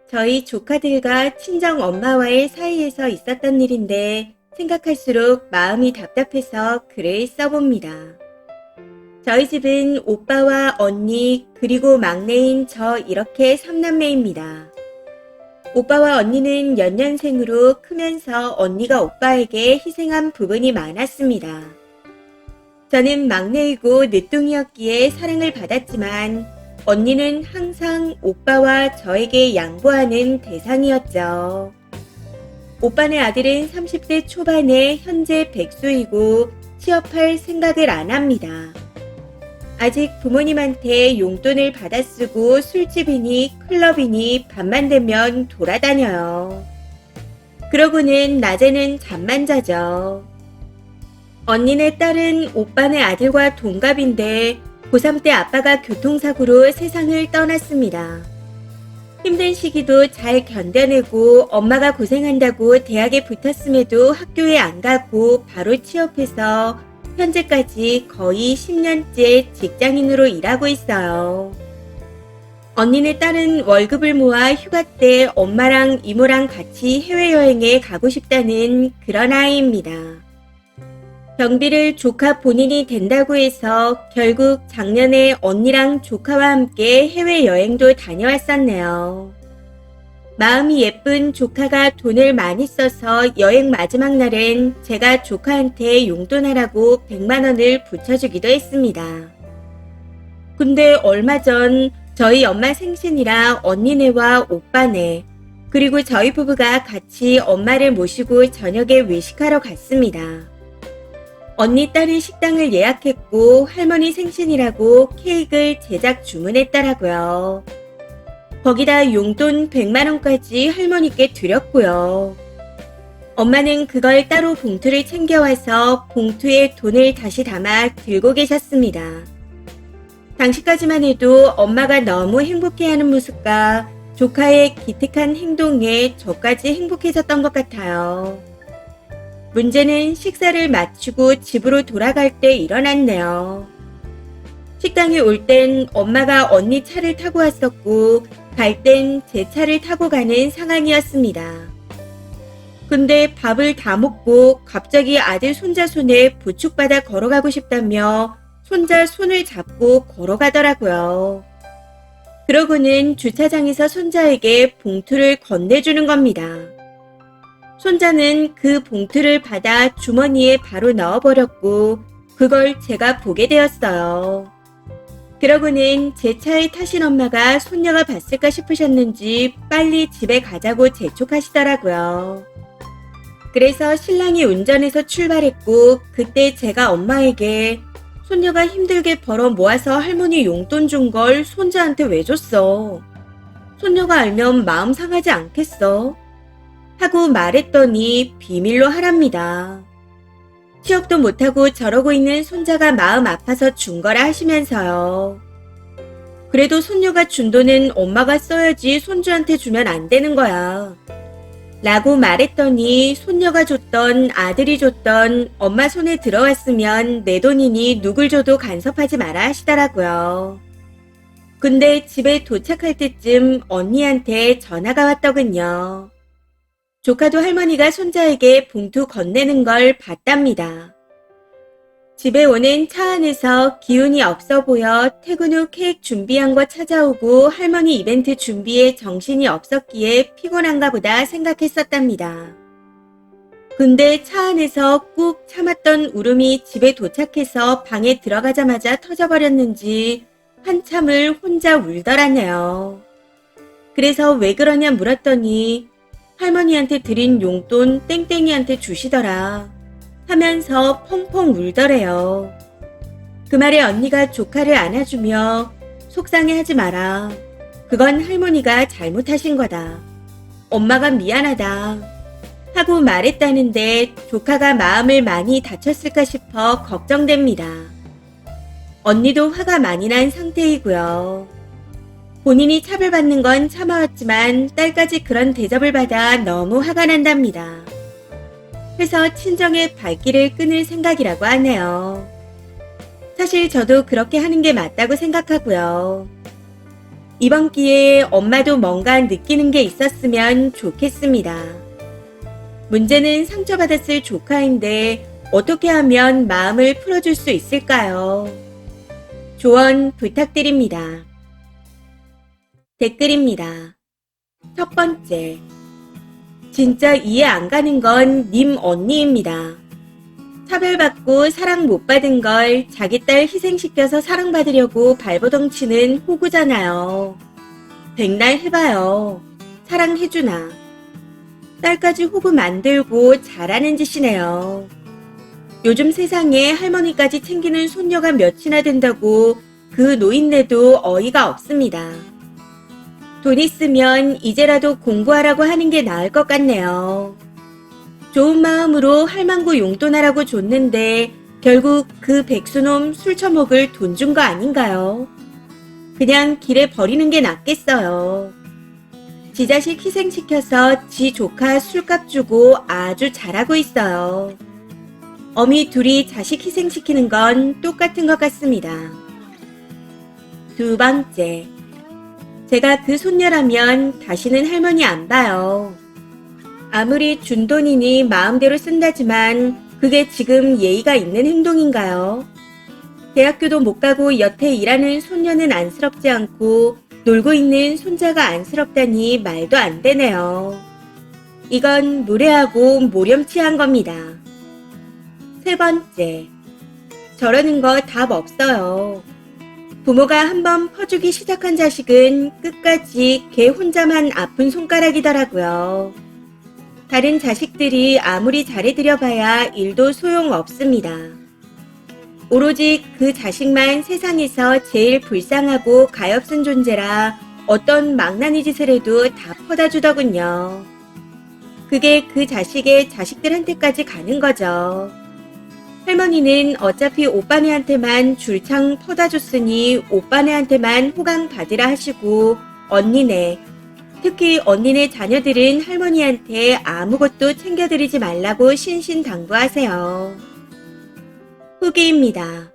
저희 조카들과 친정 엄마와의 사이에서 있었던 일인데 생각할수록 마음이 답답해서 글을 써봅니다. 저희 집은 오빠와 언니 그리고 막내인 저 이렇게 3남매입니다. 오빠와 언니는 연년생으로 크면서 언니가 오빠에게 희생한 부분이 많았습니다. 저는 막내이고 늦둥이였기에 사랑을 받았지만 언니는 항상 오빠와 저에게 양보하는 대상이었죠. 오빠네 아들은 30대 초반에 현재 백수이고 취업할 생각을 안 합니다. 아직 부모님한테 용돈을 받아 쓰고 술집이니 클럽이니 밤만 되면 돌아다녀요. 그러고는 낮에는 잠만 자죠. 언니네 딸은 오빠네 아들과 동갑인데 고3 때 아빠가 교통사고로 세상을 떠났습니다. 힘든 시기도 잘 견뎌내고 엄마가 고생한다고 대학에 붙었음에도 학교에 안 가고 바로 취업해서 현재까지 거의 10년째 직장인으로 일하고 있어요. 언니네 딸은 월급을 모아 휴가 때 엄마랑 이모랑 같이 해외여행에 가고 싶다는 그런 아이입니다. 경비를 조카 본인이 된다고 해서 결국 작년에 언니랑 조카와 함께 해외여행도 다녀왔었네요. 마음이 예쁜 조카가 돈을 많이 써서 여행 마지막 날엔 제가 조카한테 용돈하라고 100만 원을 붙여주기도 했습니다. 근데 얼마 전 저희 엄마 생신이라 언니네와 오빠네 그리고 저희 부부가 같이 엄마를 모시고 저녁에 외식하러 갔습니다. 언니 딸이 식당을 예약했고 할머니 생신이라고 케이크를 제작 주문했더라고요. 거기다 용돈 100만 원까지 할머니께 드렸고요. 엄마는 그걸 따로 봉투를 챙겨와서 봉투에 돈을 다시 담아 들고 계셨습니다. 당시까지만 해도 엄마가 너무 행복해하는 모습과 조카의 기특한 행동에 저까지 행복해졌던 것 같아요. 문제는 식사를 마치고 집으로 돌아갈 때 일어났네요. 식당에 올 땐 엄마가 언니 차를 타고 왔었고 갈 땐 제 차를 타고 가는 상황이었습니다. 근데 밥을 다 먹고 갑자기 아들 손자 손에 부축받아 걸어가고 싶다며 손자 손을 잡고 걸어가더라고요. 그러고는 주차장에서 손자에게 봉투를 건네주는 겁니다. 손자는 그 봉투를 받아 주머니에 바로 넣어버렸고 그걸 제가 보게 되었어요. 그러고는 제 차에 타신 엄마가 손녀가 봤을까 싶으셨는지 빨리 집에 가자고 재촉하시더라고요. 그래서 신랑이 운전해서 출발했고 그때 제가 엄마에게 손녀가 힘들게 벌어 모아서 할머니 용돈 준 걸 손자한테 왜 줬어? 손녀가 알면 마음 상하지 않겠어? 하고 말했더니 비밀로 하랍니다. 취업도 못하고 저러고 있는 손자가 마음 아파서 준 거라 하시면서요. 그래도 손녀가 준 돈은 엄마가 써야지 손주한테 주면 안 되는 거야. 라고 말했더니 손녀가 줬던 아들이 줬던 엄마 손에 들어왔으면 내 돈이니 누굴 줘도 간섭하지 마라 하시더라고요. 근데 집에 도착할 때쯤 언니한테 전화가 왔더군요. 조카도 할머니가 손자에게 봉투 건네는 걸 봤답니다. 집에 오는 차 안에서 기운이 없어 보여 퇴근 후 케이크 준비한 거 찾아오고 할머니 이벤트 준비에 정신이 없었기에 피곤한가 보다 생각했었답니다. 근데 차 안에서 꾹 참았던 울음이 집에 도착해서 방에 들어가자마자 터져버렸는지 한참을 혼자 울더라네요. 그래서 왜 그러냐 물었더니 할머니한테 드린 용돈 땡땡이한테 주시더라 하면서 펑펑 울더래요. 그 말에 언니가 조카를 안아주며 속상해하지 마라. 그건 할머니가 잘못하신 거다. 엄마가 미안하다. 하고 말했다는데 조카가 마음을 많이 다쳤을까 싶어 걱정됩니다. 언니도 화가 많이 난 상태이고요. 본인이 차별받는 건 참아왔지만 딸까지 그런 대접을 받아 너무 화가 난답니다. 그래서 친정의 발길을 끊을 생각이라고 하네요. 사실 저도 그렇게 하는 게 맞다고 생각하고요. 이번 기회에 엄마도 뭔가 느끼는 게 있었으면 좋겠습니다. 문제는 상처받았을 조카인데 어떻게 하면 마음을 풀어줄 수 있을까요? 조언 부탁드립니다. 댓글입니다. 첫 번째. 진짜 이해 안 가는 건 님 언니입니다. 차별받고 사랑 못 받은 걸 자기 딸 희생시켜서 사랑받으려고 발버둥 치는 호구잖아요. 백날 해봐요. 사랑해주나. 딸까지 호구 만들고 잘하는 짓이네요. 요즘 세상에 할머니까지 챙기는 손녀가 몇이나 된다고 그 노인네도 어이가 없습니다. 돈 있으면 이제라도 공부하라고 하는 게 나을 것 같네요. 좋은 마음으로 할망구 용돈하라고 줬는데 결국 그 백수놈 술 처먹을 돈 준 거 아닌가요? 그냥 길에 버리는 게 낫겠어요. 지 자식 희생시켜서 지 조카 술값 주고 아주 잘하고 있어요. 어미 둘이 자식 희생시키는 건 똑같은 것 같습니다. 두 번째. 제가 그 손녀라면 다시는 할머니 안 봐요. 아무리 준 돈이니 마음대로 쓴다지만 그게 지금 예의가 있는 행동인가요? 대학교도 못 가고 여태 일하는 손녀는 안쓰럽지 않고 놀고 있는 손자가 안쓰럽다니 말도 안 되네요. 이건 무례하고 모렴치한 겁니다. 세 번째. 저러는 거 답 없어요. 부모가 한번 퍼주기 시작한 자식은 끝까지 걔 혼자만 아픈 손가락이더라고요. 다른 자식들이 아무리 잘해드려봐야 일도 소용없습니다. 오로지 그 자식만 세상에서 제일 불쌍하고 가엾은 존재라 어떤 망나니 짓을 해도 다 퍼다 주더군요. 그게 그 자식의 자식들한테까지 가는 거죠. 할머니는 어차피 오빠네한테만 줄창 퍼다 줬으니 오빠네한테만 호강 받으라 하시고 언니네, 특히 언니네 자녀들은 할머니한테 아무것도 챙겨드리지 말라고 신신당부하세요. 후기입니다.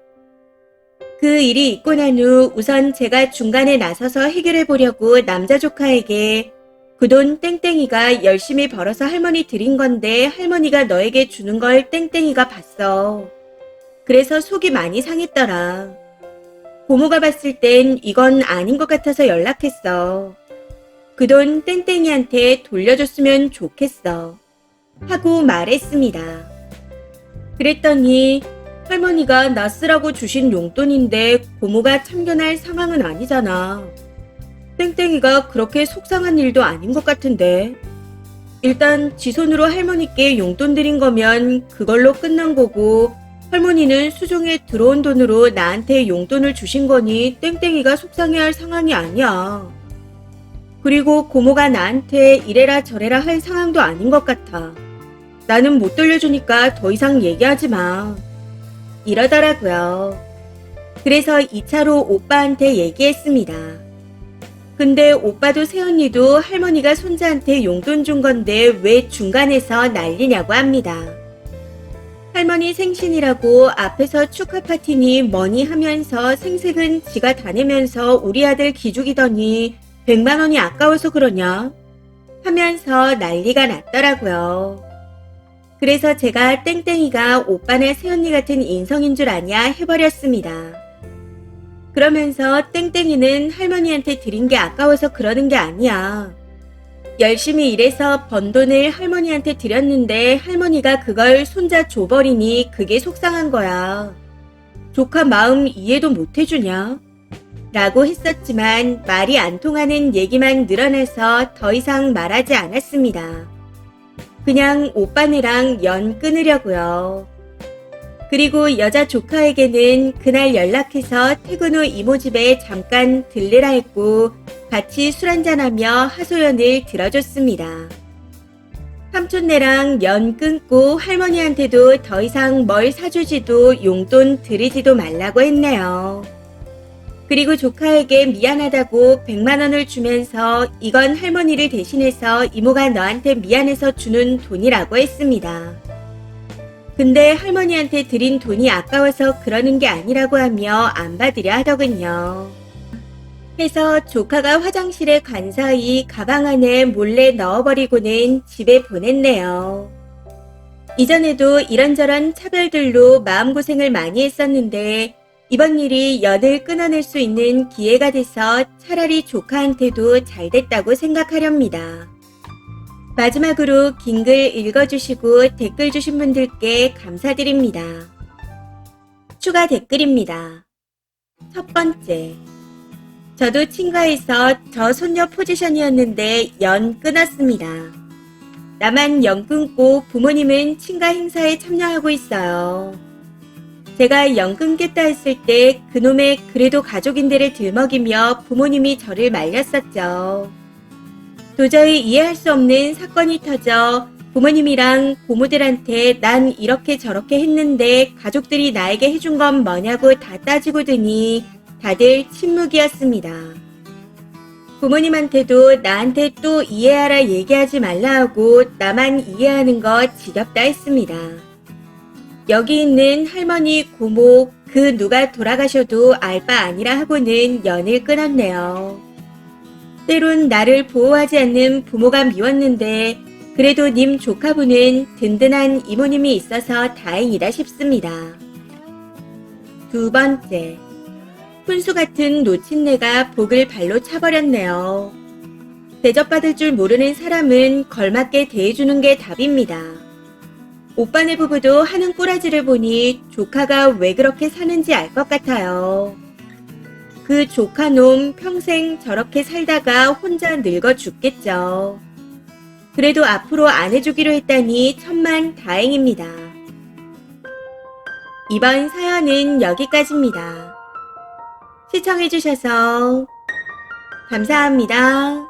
그 일이 있고 난 후 우선 제가 중간에 나서서 해결해 보려고 남자 조카에게 그 돈 땡땡이가 열심히 벌어서 할머니 드린 건데 할머니가 너에게 주는 걸 땡땡이가 봤어. 그래서 속이 많이 상했더라. 고모가 봤을 땐 이건 아닌 것 같아서 연락했어. 그 돈 땡땡이한테 돌려줬으면 좋겠어. 하고 말했습니다. 그랬더니 할머니가 나 쓰라고 주신 용돈인데 고모가 참견할 상황은 아니잖아. 땡땡이가 그렇게 속상한 일도 아닌 것 같은데. 일단 지 손으로 할머니께 용돈 드린 거면 그걸로 끝난 거고 할머니는 수중에 들어온 돈으로 나한테 용돈을 주신 거니 땡땡이가 속상해할 상황이 아니야. 그리고 고모가 나한테 이래라 저래라 할 상황도 아닌 것 같아. 나는 못 돌려주니까 더 이상 얘기하지 마. 이러더라고요. 그래서 2차로 오빠한테 얘기했습니다. 근데 오빠도 새언니도 할머니가 손자한테 용돈 준 건데 왜 중간에서 난리냐고 합니다. 할머니 생신이라고 앞에서 축하 파티니 뭐니 하면서 생색은 지가 다 내면서 우리 아들 기죽이더니 100만 원이 아까워서 그러냐? 하면서 난리가 났더라고요. 그래서 제가 땡땡이가 오빠나 새언니 같은 인성인 줄 아냐 해버렸습니다. 그러면서 땡땡이는 할머니한테 드린 게 아까워서 그러는 게 아니야. 열심히 일해서 번 돈을 할머니한테 드렸는데 할머니가 그걸 손자 줘버리니 그게 속상한 거야. 조카 마음 이해도 못 해주냐? 라고 했었지만 말이 안 통하는 얘기만 늘어나서 더 이상 말하지 않았습니다. 그냥 오빠네랑 연 끊으려고요. 그리고 여자 조카에게는 그날 연락해서 퇴근 후 이모 집에 잠깐 들르라 했고 같이 술 한잔하며 하소연을 들어줬습니다. 삼촌네랑 연 끊고 할머니한테도 더 이상 뭘 사주지도 용돈 드리지도 말라고 했네요. 그리고 조카에게 미안하다고 100만 원을 주면서 이건 할머니를 대신해서 이모가 너한테 미안해서 주는 돈이라고 했습니다. 근데 할머니한테 드린 돈이 아까워서 그러는 게 아니라고 하며 안 받으려 하더군요. 해서 조카가 화장실에 간 사이 가방 안에 몰래 넣어버리고는 집에 보냈네요. 이전에도 이런저런 차별들로 마음고생을 많이 했었는데 이번 일이 연을 끊어낼 수 있는 기회가 돼서 차라리 조카한테도 잘 됐다고 생각하렵니다. 마지막으로 긴 글 읽어주시고 댓글 주신 분들께 감사드립니다. 추가 댓글입니다. 첫 번째. 저도 친가에서 저 손녀 포지션이었는데 연 끊었습니다. 나만 연 끊고 부모님은 친가 행사에 참여하고 있어요. 제가 연 끊겠다 했을 때 그놈의 그래도 가족인데를 들먹이며 부모님이 저를 말렸었죠. 도저히 이해할 수 없는 사건이 터져 부모님이랑 고모들한테 난 이렇게 저렇게 했는데 가족들이 나에게 해준 건 뭐냐고 다 따지고 드니 다들 침묵이었습니다. 부모님한테도 나한테 또 이해하라 얘기하지 말라 하고 나만 이해하는 거 지겹다 했습니다. 여기 있는 할머니, 고모, 그 누가 돌아가셔도 알 바 아니라 하고는 연을 끊었네요. 때론 나를 보호하지 않는 부모가 미웠는데 그래도 님 조카분은 든든한 이모님이 있어서 다행이다 싶습니다. 두 번째. 훈수 같은 노친네가 복을 발로 차버렸네요. 대접받을 줄 모르는 사람은 걸맞게 대해주는 게 답입니다. 오빠네 부부도 하는 꾸라지를 보니 조카가 왜 그렇게 사는지 알 것 같아요. 그 조카놈 평생 저렇게 살다가 혼자 늙어 죽겠죠. 그래도 앞으로 안 해주기로 했다니 천만 다행입니다. 이번 사연은 여기까지입니다. 시청해주셔서 감사합니다.